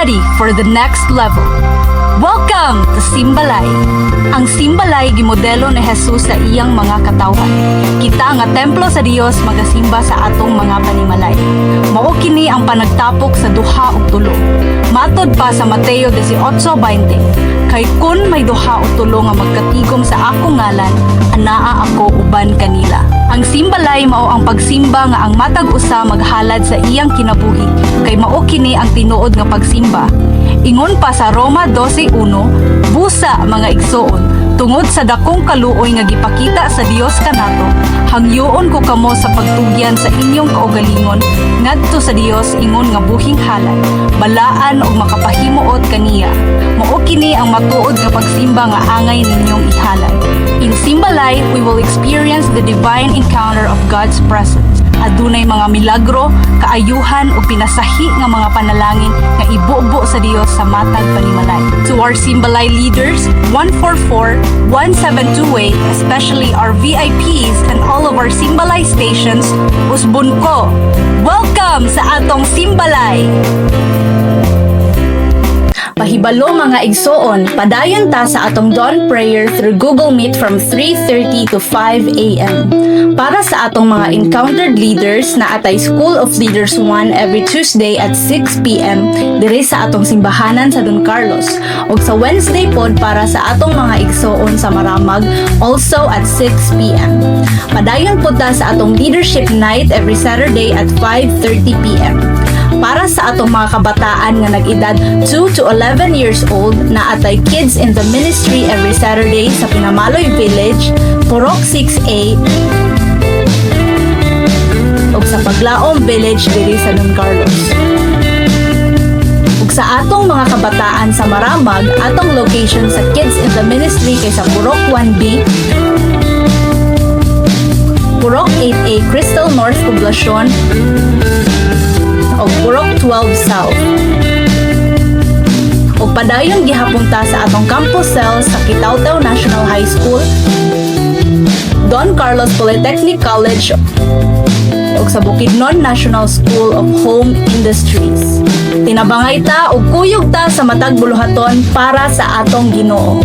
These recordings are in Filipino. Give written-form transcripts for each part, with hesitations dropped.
ready for the next level. Welcome to Simbalay. Ang Simbalay gimodelo ni Jesus sa iyang mga katawhan. Kita nga templo sa Dios magasimba sa atong mga panimalay. Mao kini ang panagtapok sa duha ug tulo. Matod pa sa Mateo 18:20, kay kun may duha o tulo nga magkatigom sa akong ngalan, anaa ako uban kanila. Ang Simbalay mao ang pagsimba nga ang matag usa maghalad sa iyang kinabuhi, kay mao kini ang tinuod nga pagsimba. Ingon pa sa Roma 12:1, busa mga igsoon, tungod sa dakong kaluoy nga gipakita sa Dios kanato, hangyoon ko kamo sa pagtugyan sa inyong kaugalingon ngadto sa Dios ingon nga buhing halad, balaan ug makapahimuot kaniya. Mao kini ang matuod nga pagsimba nga angay ninyong ihalad. In Simbalay, we will experience the divine encounter of God's presence. Adunay mga milagro, kaayuhan o pinasahi nga mga panalangin nga ibubo sa Dios sa matag panimalay. To our Simbalay leaders, 144, 1728, especially our VIPs and all of our Simbalay stations, usbon ko. Welcome sa atong Simbalay! Pahibalo mga igsoon, padayon ta sa atong dawn prayer through Google Meet from 3:30 to 5 a.m. Para sa atong mga encountered leaders na atay School of Leaders 1 every Tuesday at 6 p.m. diri sa atong simbahanan sa Don Carlos, ug sa Wednesday pod para sa atong mga igsoon sa Maramag also at 6 p.m. Padayon pod ta sa atong leadership night every Saturday at 5:30 p.m. Para sa atong mga kabataan nga nag-edad 2 to 11 years old na atay Kids in the Ministry every Saturday sa Pinamaloy Village, Purok 6A, ug sa Paglaom Village diri sa Don Carlos. Ug sa atong mga kabataan sa Maramag, atong location sa Kids in the Ministry kay sa Purok 1B, Purok 8A, Crystal North Poblacion, o Purok 12 South. O padayon gihapon ta sa atong campus cells sa Kitaw-Taw National High School, Don Carlos Polytechnic College, o sa Bukidnon National School of Home Industries. Tinabangay ta og kuyog ta sa matag buluhaton para sa atong Ginoo.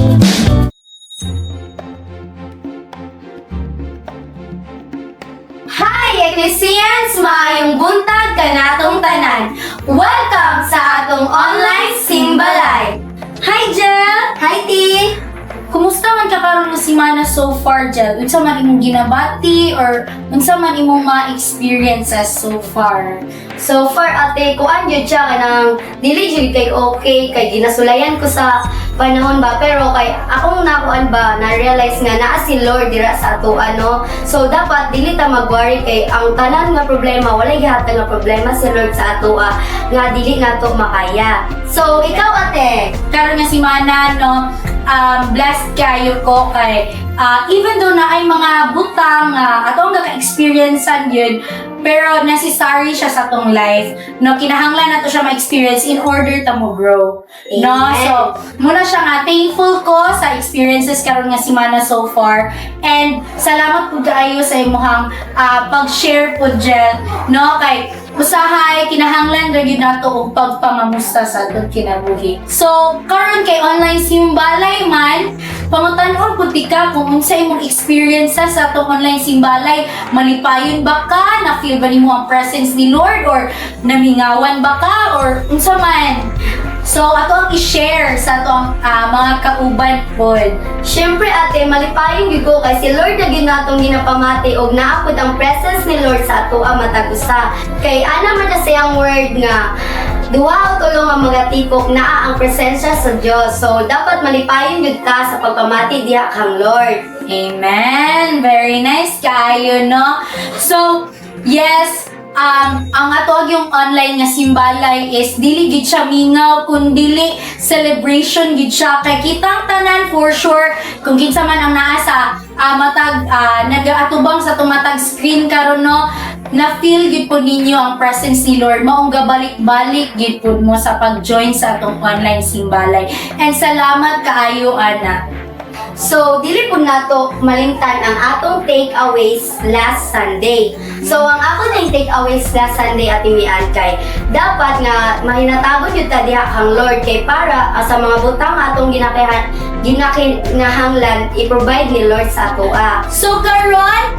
Hi, Ecclesians! Maayong buntag kanatong tanan. Welcome sa atong online Simbalay. Hi, Jel! Hi, T! Kumusta man ka karon nga semana so far, Jel? Unsa man imong ginabati or unsa man imong mga experiences so far? So far, ate, kuan yun siya kanang dili jud kay okay kay ginasulayan ko sa panahon ba, pero kay akong nakuan ba na-realize nga naa si Lord dira sa ato ano. So dapat dili ta mag-worry kay ang tanan nga problema walay gihatag nga problema si Lord sa ato nga dili nato makaya. So ikaw, ate, karon nga semana no, blessed kayo ko kay even though na ay mga butang atong gaka-experiencean yun, pero necessary siya sa atong life, no, kinahanglan nato siya ma-experience in order ta mo grow. Amen. No, so muna siya nga thankful ko sa experiences karon nga semana so far, and salamat pud kaayo sa imong pag-share pud Jel, no, kay usahay kinahanglan ra gyud nato og pagpangamusta sa atong kinabuhi. So karon kay online Simbalay man, pangutan-on pud ka kung unsa imong experiences sa atong online Simbalay. Malipayon ba ka? Na-feel ba nimo ang presence ni Lord, or namingawan ba ka, or unsa man? So ato ang i-share sa atong mga kauban pod. Siyempre ate, malipayon gyud ko kay si Lord na gyud natong ginapamati og naapod ang presence ni Lord sa ato matag usa. Kay ana man na siyang word nga duha o tulo nga mga tipok naa ang presensya sa Dios. So dapat malipayon gyud ta sa pagpamati diha kang Lord. Amen. Very nice kayo, no? So, yes, ang atog yung online nga Simbalay is dili gid siya mingaw kundi celebration gid siya kay kitang tanan for sure kung kinsa man ang naa sa matag nagaatubang sa tumatag screen karon, no, na feel gid po ninyo ang presence ni Lord, maong gabalik-balik gid po mo sa pag-join sa atong online Simbalay. And salamat kaayo, ana. So, dili po nato malingtan ang atong takeaways last Sunday. So, ang ako na takeaways last Sunday at imian kay dapat nga mahinatabon yun ta diha ang Lord kay para sa mga butang atong ginakinahanglan i-provide ni Lord sa atoa. So karon,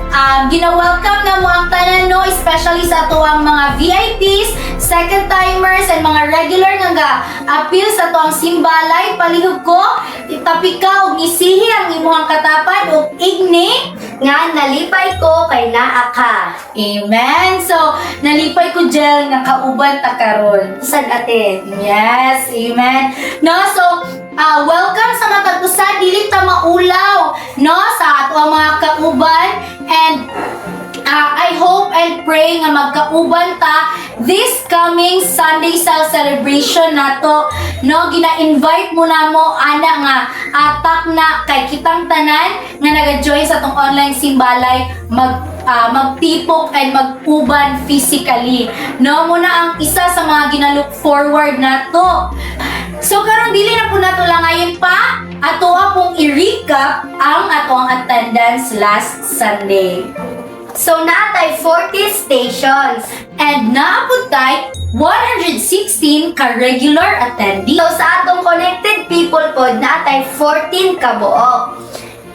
gina-welcome na mo ang tanan no, especially sa ato ang mga VIPs, second timers and mga regular nga appeal sa ato ang simbalay. Palihog ko, itapika og nisihi ang imuhang katapan og igni Nga nalipay ko kay naa ka. Amen. So, nalipay ko Jel nga kauban ta karon. Sad ate. Yes, amen. No, so welcome sa matag usa dili ta maulaw no sa ato ang mga kauban and I hope and pray nga magkauban ta this coming Sunday sa celebration nato no gina-invite mo na mo ana nga atak na kay kitang tanan nga naga-join sa tong online simbalay magtipok and mag-uban physically no muna ang isa sa mga ginalook forward nato. So karon dili na po nato langayon pa ato pong i-recap ang atong attendance last Sunday. So naatay 40 stations. And naaputay 116 ka regular attendees. So sa atong connected people pod naatay 14 ka buo.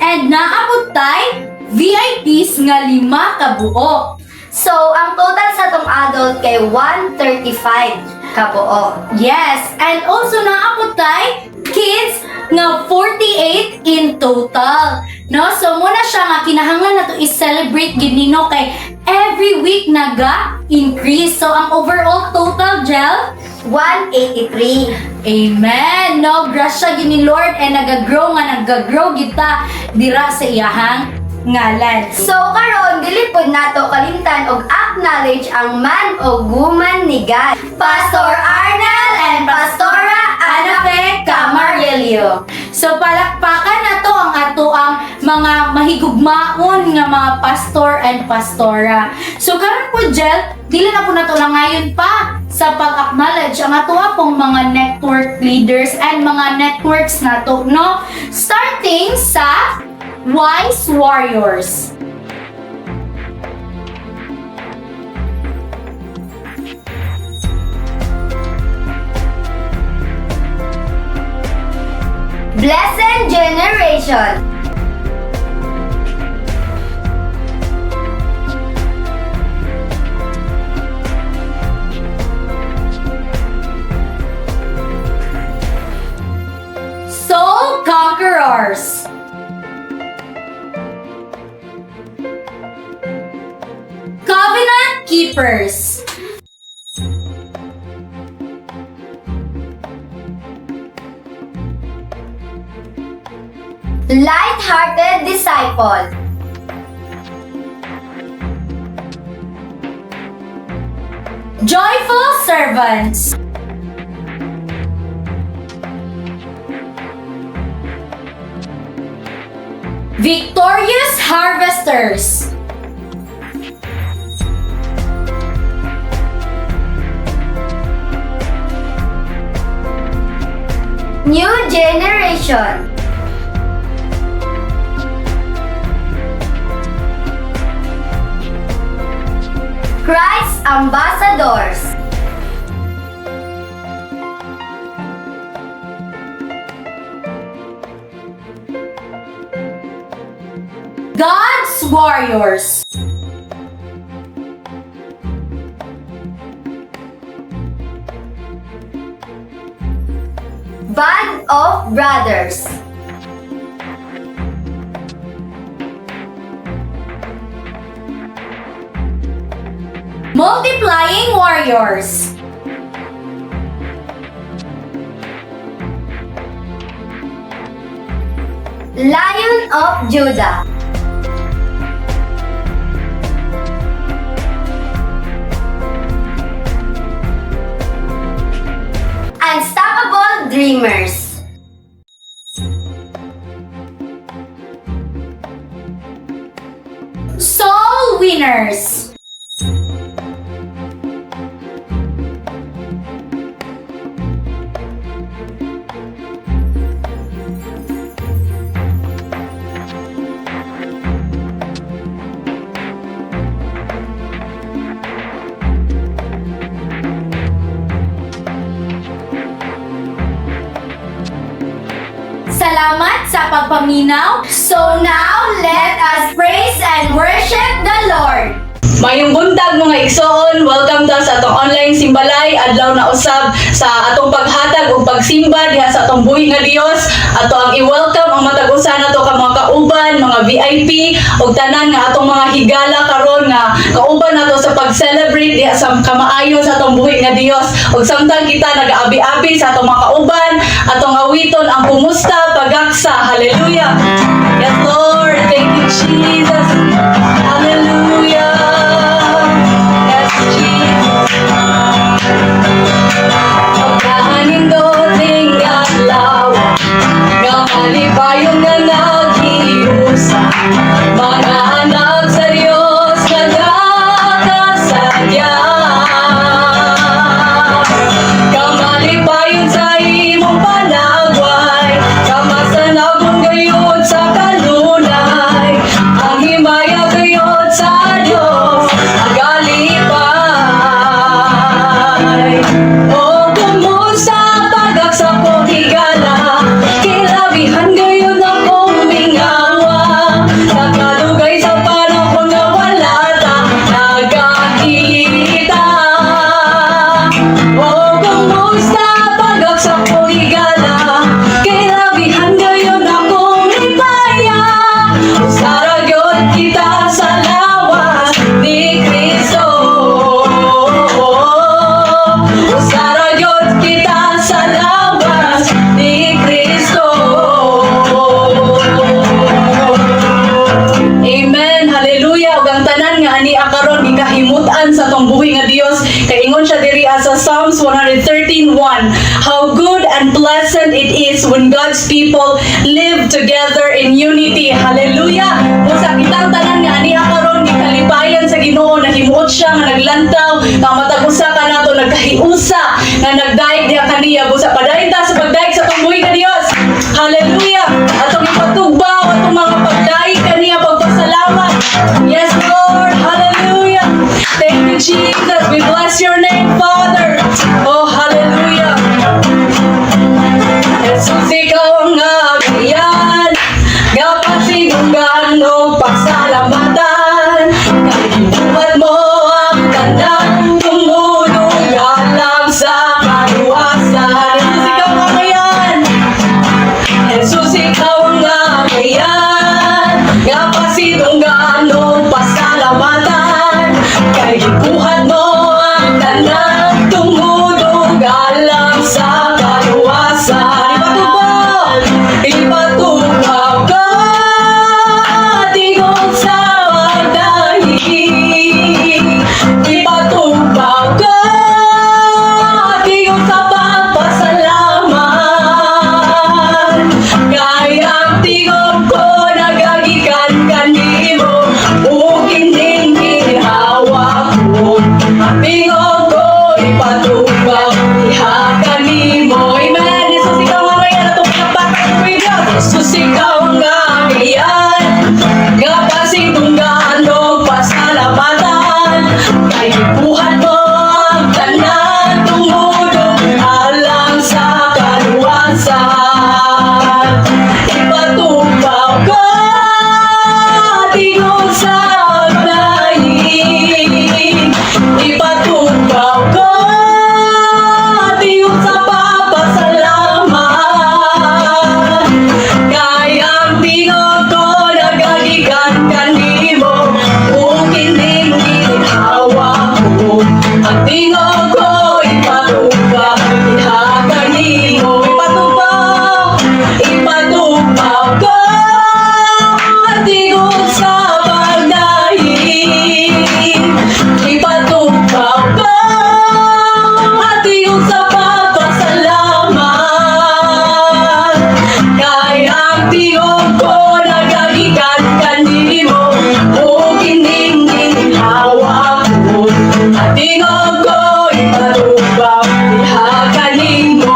And naaputay VIPs nga 5 ka buo. So ang total sa atong adult kay 135 ka buo. Yes, and also naaputay kids nga 48 in total. No, so muna siya nga kinahanglan nato i-celebrate gid nino kay every week naga-increase. So ang overall total Jel 183. Amen. No, grasya gid ni Lord and nagagrow kita dira sa iyahang ngalan. So karon dili pod nato kalimtan og acknowledge ang man o woman ni God, Pastor Arnel and Pastora Anafe Camarillo. So palakpakan na to ang ato ang mga mahigugmaon nga mga pastor and pastora. So karon po Jel, dili na po nato lang ngayon pa sa pag-acknowledge ang ato pong mga network leaders and mga networks nato, no? Starting sa Wise Warriors. Blessed Generation. Soul Conquerors. Covenant Keepers. Light-hearted Disciple. Joyful Servants. Victorious Harvesters. New Generation. Christ Ambassadors. God's Warriors. Band of Brothers. Multiplying Warriors. Lion of Judah. Unstoppable Dreamers. Soul Winners. sa paminaw. So now, let us praise and worship the Lord. Mayong buntag mga igsoon, welcome ta sa atong online simbalay, adlaw na usab sa atong paghatag ug pagsimba diha sa atong buhi nga Dios. Ato ang i-welcome ang matag-usa nato ka mga kauban, mga VIP ug tanan nga atong mga higala karon nga kauban nato sa pag-celebrate diha sa kamaayon sa atong buhi nga Dios. Ug samtang kita nag-aabi-abi sa atong mga kauban, atong awiton ang kumusta pagaksa. Hallelujah. Yes Lord, thank you Jesus. Hallelujah. Yes Jesus. Pagkahanindot adlaw nga malipayon nga naghiusa, mga anak sa Dios nagkakasadya. Kamalipayon sa imong panagway, kamasanagong gayud sa kanunay, ang himaya gayud sa Dios nagalipay. O kumusta pagaksa ko higala, kilabihan gayud akong mingawa, nakalugay sa panahon nga wala ta nagkakita. O kumusta pagaksa ko higala, kilabihan gayud akong lipaya, saragyod kita sa lawas ni Kristo. Saragyod kita sa lawas ni Kristo. Amen. Hallelujah. Ug ang tanan nga ani karon gikahimutan sa tong buhi nga Dios kay ingon siya diri sa Psalms 113:1. How good and pleasant it is when God's people live together in unity. Hallelujah. Usa kitang tanan nga ani karon gikalipayan sa Ginoo, nahimuot siya nga naglantaw, nga matag-usa ka nato nagkahiusa, nga nagdaig diha kaniya busa padayon ta sa pagdaig sa tong buhi nga Dios. Hallelujah. Atong ipatugbaw atong mga pagdaig kaniya pagpasalamat. Yes Lord. Hallelujah. Thank you Jesus. We bless your name Father. Oh hallelujah. Jesus ikaw ang agayan, nga pasinunggan o pagsalamatan, kalimutan mo ang tandang tumulugan lang sa kaluwasan. Jesus ikaw ang agayan, Jesus ikaw ang agayan, nga pasinunggan o pasalamatan, kalimutan mo ang tandang tumulugan lang sa kaluwasan. Ipatugbaw ka, tingog sa magdahig. Ipatugbaw ka, tingog sa pagpasalamat. Kayang tingog ko nagagikan kanimo, ug hindi gihawak ko. Ang tingog ko ipatugbaw diha kanimo. Amen. Jesus ikaw ang ngayon atong pinapatay ko Dios. Jesus ikaw ang agayan, nga pasitunggan o pasalamatan, kay ipuhan mo ang tanan tumulong alang sa kaluwasan. Ipatugbaw ka, tingog sa magdahig. Ipatugbaw ka, tingog sa papasalamat. Kayang tingog ko nagagikan kanimo, ug hindi gihawak ko. Ang tingog ko ipatugbaw diha kanimo. Ipatugbaw, ipatugbaw ko, tingog sa pagdahig. Ipatugbaw ko, tingog sa papasalamat. Kayang tingog ko nagagikan kanimo, ug hindi gihawak ko. Ang tingog ko ipatugbaw diha kanimo.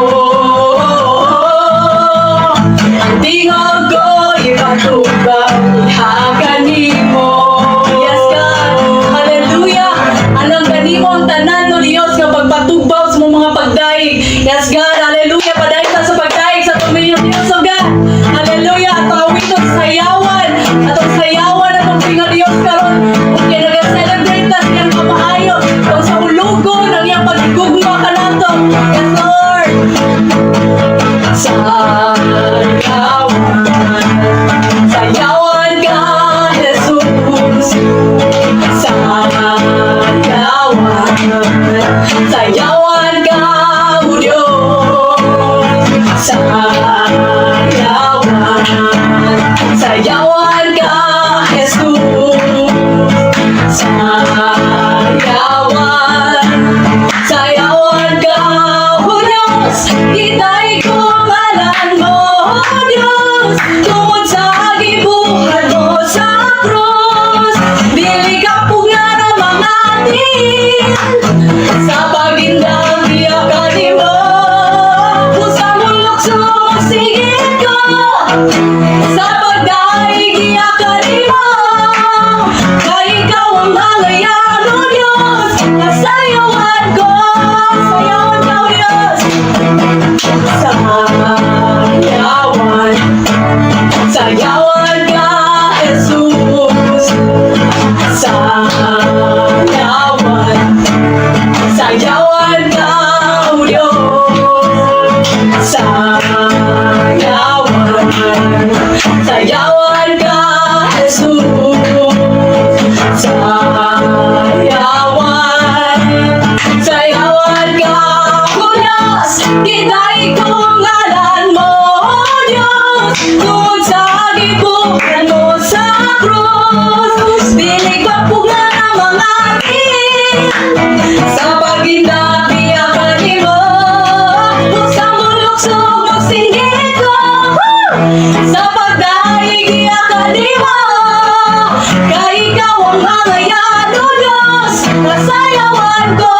Ang tingog ko ipatugbaw diha kanimo. Yes God. Hallelujah. Anong kanimo ang tanan no Dios nga pagpatugbaw sa mga pagdaig. Yes God. Hallelujah. Padayon ta sa pagdaig sa tuminyo Dios of God. Hallelujah. At Sayawan ka, O Diyos. Sayawan. Sayawan ka, Jesus. Sayawan. Sayawan ka, O Diyos. Kita'y kumalan mo, O Diyos. Tungod sa gibuhat mo sa krus. Dili ka pugna ng mga atin. Sa pagindang iyakan mo. Kung sa mulok sumasigit ko. Sa pagdaig iyakan mo. Kay ikaw ang halayan, O Diyos. Nasayawan ko. Sayawan ka, O Diyos. Sayawan. Sayawan ka, Jesus. Sayawan. Sayawan ka, O Diyos. Sayawan. Sayawan ka, Jesus. Sayawan. Sayawan ka, O Diyos. Kita'y kungalan mo, O Diyos. Tungod sa gibuhat mo sa krus. Dili ka pugna ng mga atin. Sa pagindang iyakan mo. Kung sa mulok sumasinggit ko. Sa pagdaig iyakan mo. Kay ikaw ang halayan, O Diyos. Nasayawan ko.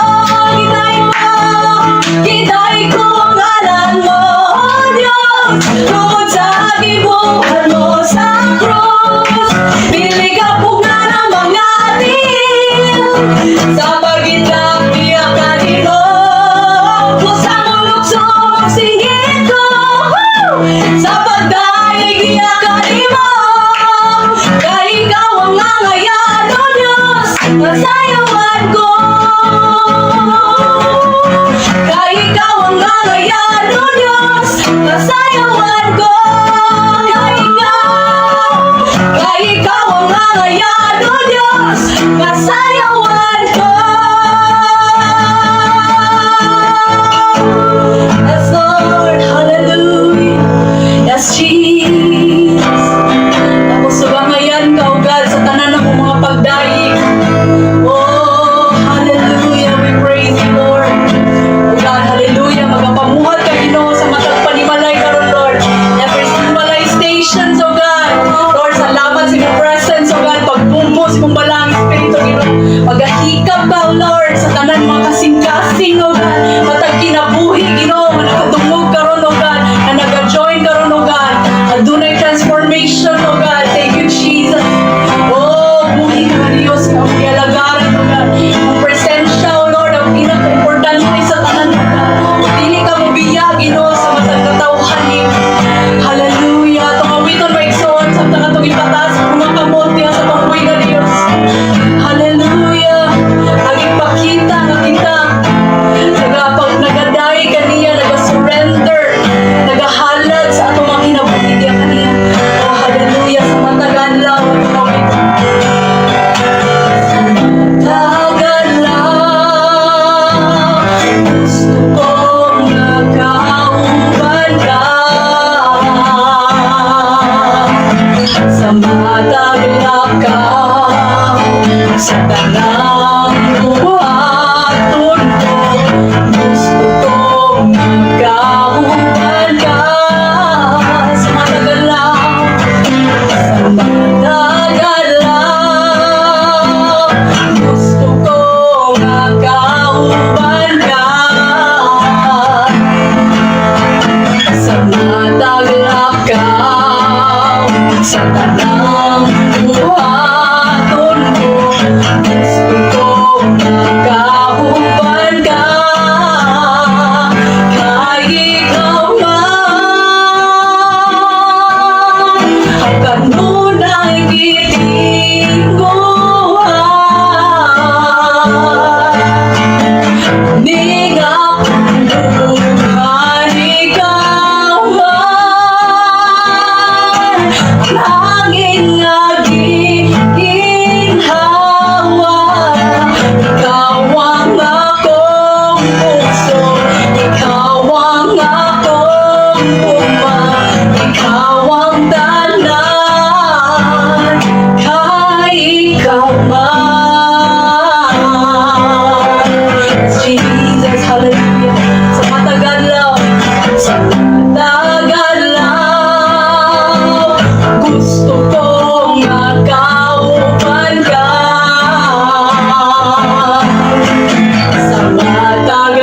Kita'y kungalan mo, O Diyos. Tungod sa gibuhat mo sa krus. Dili ka pugna ng mga atin. Sa pagindang iyakan mo. Kung sa mulok sumasinggit ko. Sa pagdaig iyakan mo. Kay ikaw ang halayan, O Diyos. Nasayawan ko. Kay ikaw ang halayan, O Diyos. Nasayawan ko. Kay ikaw ang halayan, O Diyos. Nasayawan ko. Yes, Lord. Hallelujah. Yes, Jesus. Tapos subangayan ka, O God, sa tanan ng mga pagdaig. Oh, hallelujah. We praise you, Lord. Oh God, hallelujah. Magapamuhat ka, Ginoo, sa matag panimalay karon, Lord. Every Simbalay stations, oh God. Lord, salamat sa iyong presence, oh God. Pagpumo sa iyong balang Espiritu, Ginoo. Magahikap ka, oh Lord, sa tanan mga kasing-kasing, oh God. Matag kinabuhi, Ginoo, nga nakatungog karon, oh God. Na nag-join karon, oh God. Adunay transformation, oh God. Thank you, Jesus. Oh, buhi ka, Diyos. Ang kialagaran, oh God. Ang presensya, oh Lord, ang pinaka-importante sa tanan, oh God. Dili ka mo biya, Ginoo, sa matag katawhan ni. Hallelujah. Itong awiton ba iksoon sa takatong ipatas, mga kamot niya sa pangbuhay na Diyos. Hallelujah. Ang ipakita na kita. Nagaday kaniya, nag-surrender, nagahalad sa atong mga kinabuhi niya kaniya. Oh, hallelujah. Sa matagan lang. Matagan lang. Gusto kong nakauban ka. Sa matagal ka. Sa tanang buhaton ko.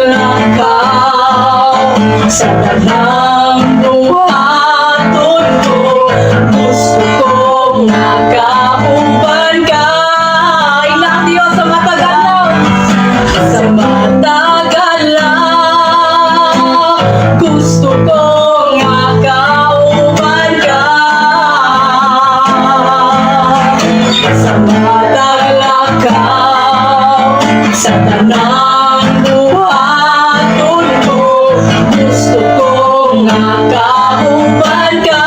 lakaw sa tanang buhaton ko. Gusto kong makauban ka. Ilang Diyos sa matagalaw, sa matagalaw. Gusto kong makauban ka. Sa matagalaw, sa tanang buhaton ko. Gusto kong makauban ka.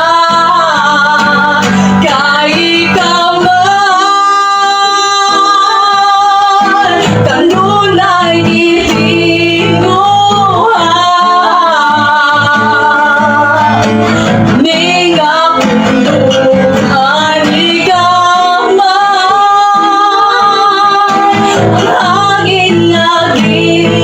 Kay ikaw man kanunay gitinguhan. Ning apunduhan ikaw man. Ang hangin nga ginhawa.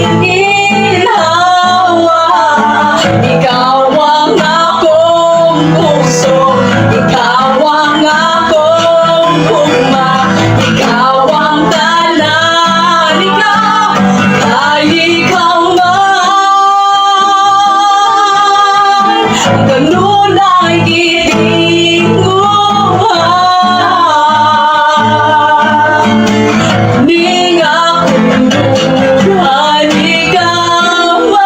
Ikaw ang akong puso. Ikaw ang akong gugma. Ikaw ang tanan. Ikaw ay ikaw man. Ganun ay gitinguhan. Ning apunduhan ikaw man.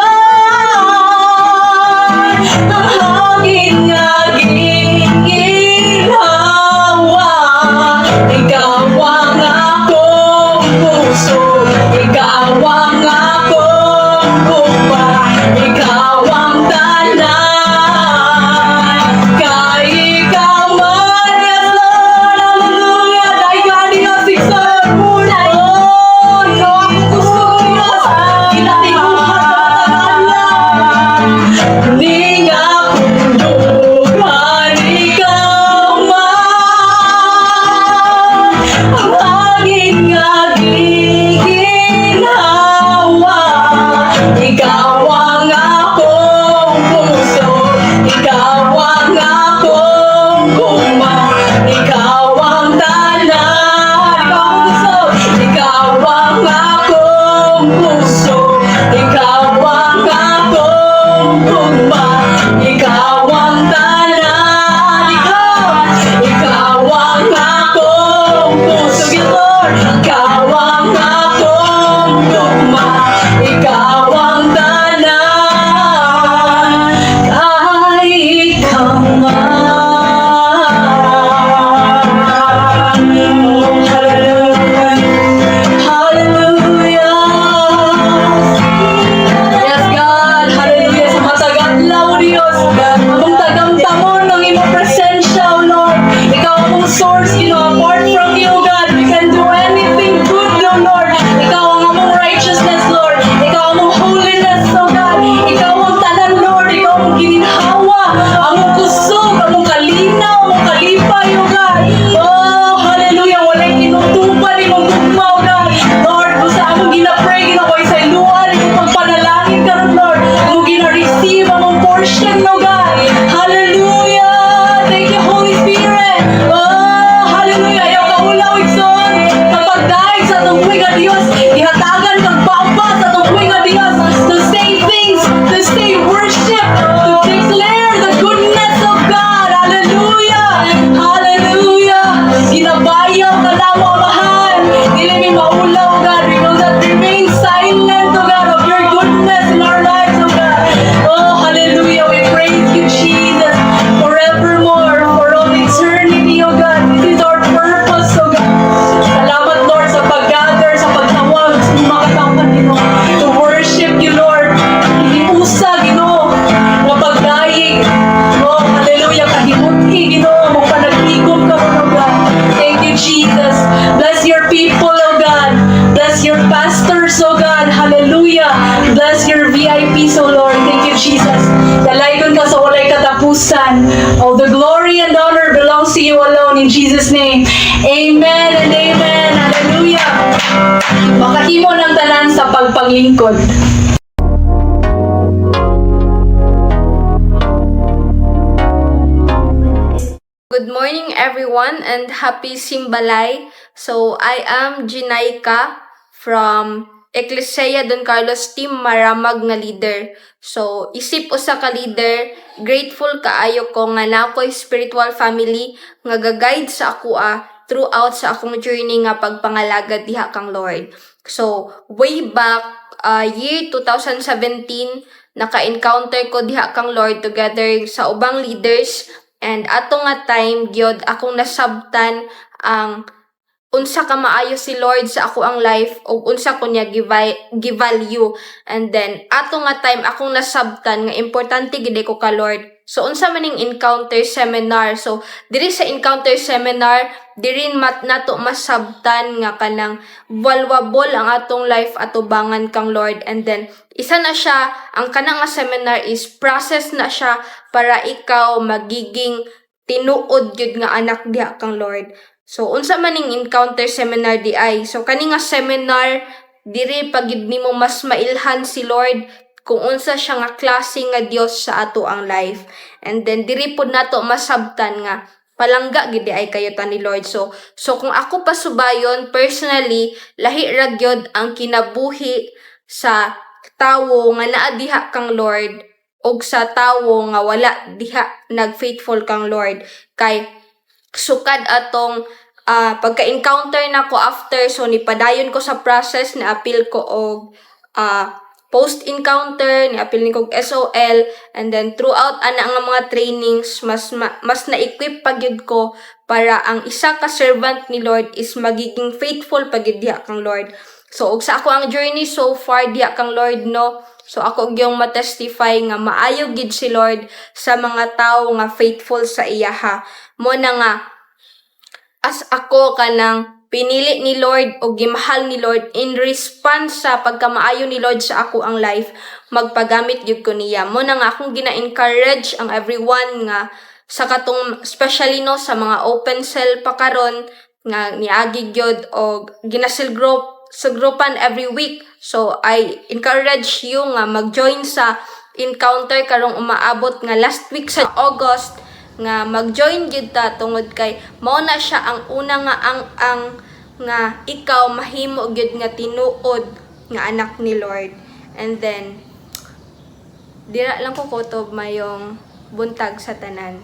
Ang hangin nga ginhawa. Ikaw ang akong puso. Ikaw ang akong gugma. Ikaw ang tanan. Kay ikaw man. Yes, Lord. Hallelujah. Dahil ka Diyos, iksan mo na. Oh, ikaw ang gusto ko, Diyos. Kinatinguhan sa matagalan. Ning apunduhan ikaw man. Ang hangin nga ginhawa. Ikaw ang akong puso. Ikaw ang akong gugma. Ikaw ang tanan. Ikaw ang gusto. Ikaw ang akong puso. Ikaw ang akong gugma. Ikaw ang tanan. Ikaw ang akong puso. Yes, Lord. Ikaw ang akong gugma. Ikaw ang tanan. Kay ikaw man. Hallelujah. Yes, God. Hallelujah. Sa matagalaw, Diyos. Among tagamtamon ng imong presensya, O Lord. Ikaw among source, apart from you, God. We can do anything good, O Lord. Ikaw ang among righteousness, Lord. Ikaw among holiness, O God. Ikaw ang tanan, Lord. Ikaw ang gininhawa. Among kusog, among kalinaw, among kalipay, O God. Oh, hallelujah. Walay tinutupan, imong gugma, O God. Lord, kung sa among ginapray, ginakoy sa iluan, imong pagpanalangin ka, Lord. Among gina-receive, among portion, O God. Hallelujah. Thank you, Holy Spirit. Oh, hallelujah. Ayaw ka ulaw, Ikson. Kapag dahil sa itong buhay nga Diyos, ihatagan kang baba sa itong buhay nga Diyos. To say things, to say worship, to declare the goodness of God. Hallelujah. Hallelujah. Ginabayaw ka nawa, mahal. Dili mi maulaw, God. We will not remain silent, O God, of your goodness in our lives, O God. Oh, hallelujah. We praise you, Jesus, forevermore, for all eternity, O God. This is our purpose, O God. Salamat, Lord, sa pag-gather, sa pagtawag, sa makatawag, Ginoo, to worship you, Lord. Hindi usa, Ginoo, na pagdayig. Oh, hallelujah, kahimuti, Ginoo, mong panagtigom ka, O God. Thank you, Jesus. Bless your people, O God. Bless your pastors, O God. Hallelujah. Bless your VIPs, O Lord. Thank you, Jesus. Dalaygon ka sa walay katapusan. All the glory and honor belongs to you alone. In Jesus' name. Amen and amen. Hallelujah. Makahimo ng tanan sa pagpaglingkod. Good morning everyone and happy Simbalay. So I am Jinaika from Ecclesia Don Carlos team maramag nga leader. So isip usa ka leader, grateful kaayo ko nga nakoy spiritual family nga ga-guide sa ako throughout sa akong journey nga pagpangalagad diha kang Lord. So way back year 2017 naka-encounter ko diha kang Lord together sa ubang leaders, and ato nga time gyud akong nasabtan ang unsa ka maayo si Lord sa ako ang life o unsa ko niya give-value. And then ato nga time akong nasabtan nga importante gid ko ka Lord. So unsa man ning encounter seminar. So diri sa encounter seminar diri nato masabtan nga kanang valuable ang atong life atubangan kang Lord. And then isa na siya, ang kanang nga seminar is process na siya para ikaw magiging tinuod gyud nga anak diha kang Lord. So unsa man ning encounter seminar di ay. So kani nga seminar diri pagid nimo mas mailhan si Lord kung unsa siya nga klase nga Dios sa ato ang life. And then diri pud nato masabtan nga palangga gid ay kayo ta ni Lord. So kung ako pasubayon personally, lahi ra gyud ang kinabuhi sa tawo nga naa diha kang Lord og sa tawo nga wala diha nag-faithful kang Lord. Kay sukad atong pagka-encounter na ko after, so nipadayon ko sa process, na-appeal ko og post-encounter, ni-appeal ni kog SOL, and then throughout ana nga mga trainings, mas na-equip pagyud ko para ang isa ka servant ni Lord is magiging faithful pagyud diha kang Lord. So og sa ako ang journey so far diha kang Lord, no, so ako gyung matestify nga maayo gid si Lord sa mga tawo nga faithful sa iya ha. Mo na nga as ako kanang pinili ni Lord o gimahal ni Lord in response sa pagkamaayo ni Lord sa ako ang life, magpagamit gyud ko niya. Mo na nga akong gina-encourage ang everyone nga sa katong especially no sa mga open cell pa karon nga niagi gyud og ginasil group sa grupan every week. So I encourage you nga mag-join sa encounter karong umaabot nga last week sa August, nga mag-join gyud ta tungod kay mao na siya ang una nga ang nga ikaw mahimo gyud nga tinuod nga anak ni Lord. And then dira lang ko kutob mayong buntag sa tanan.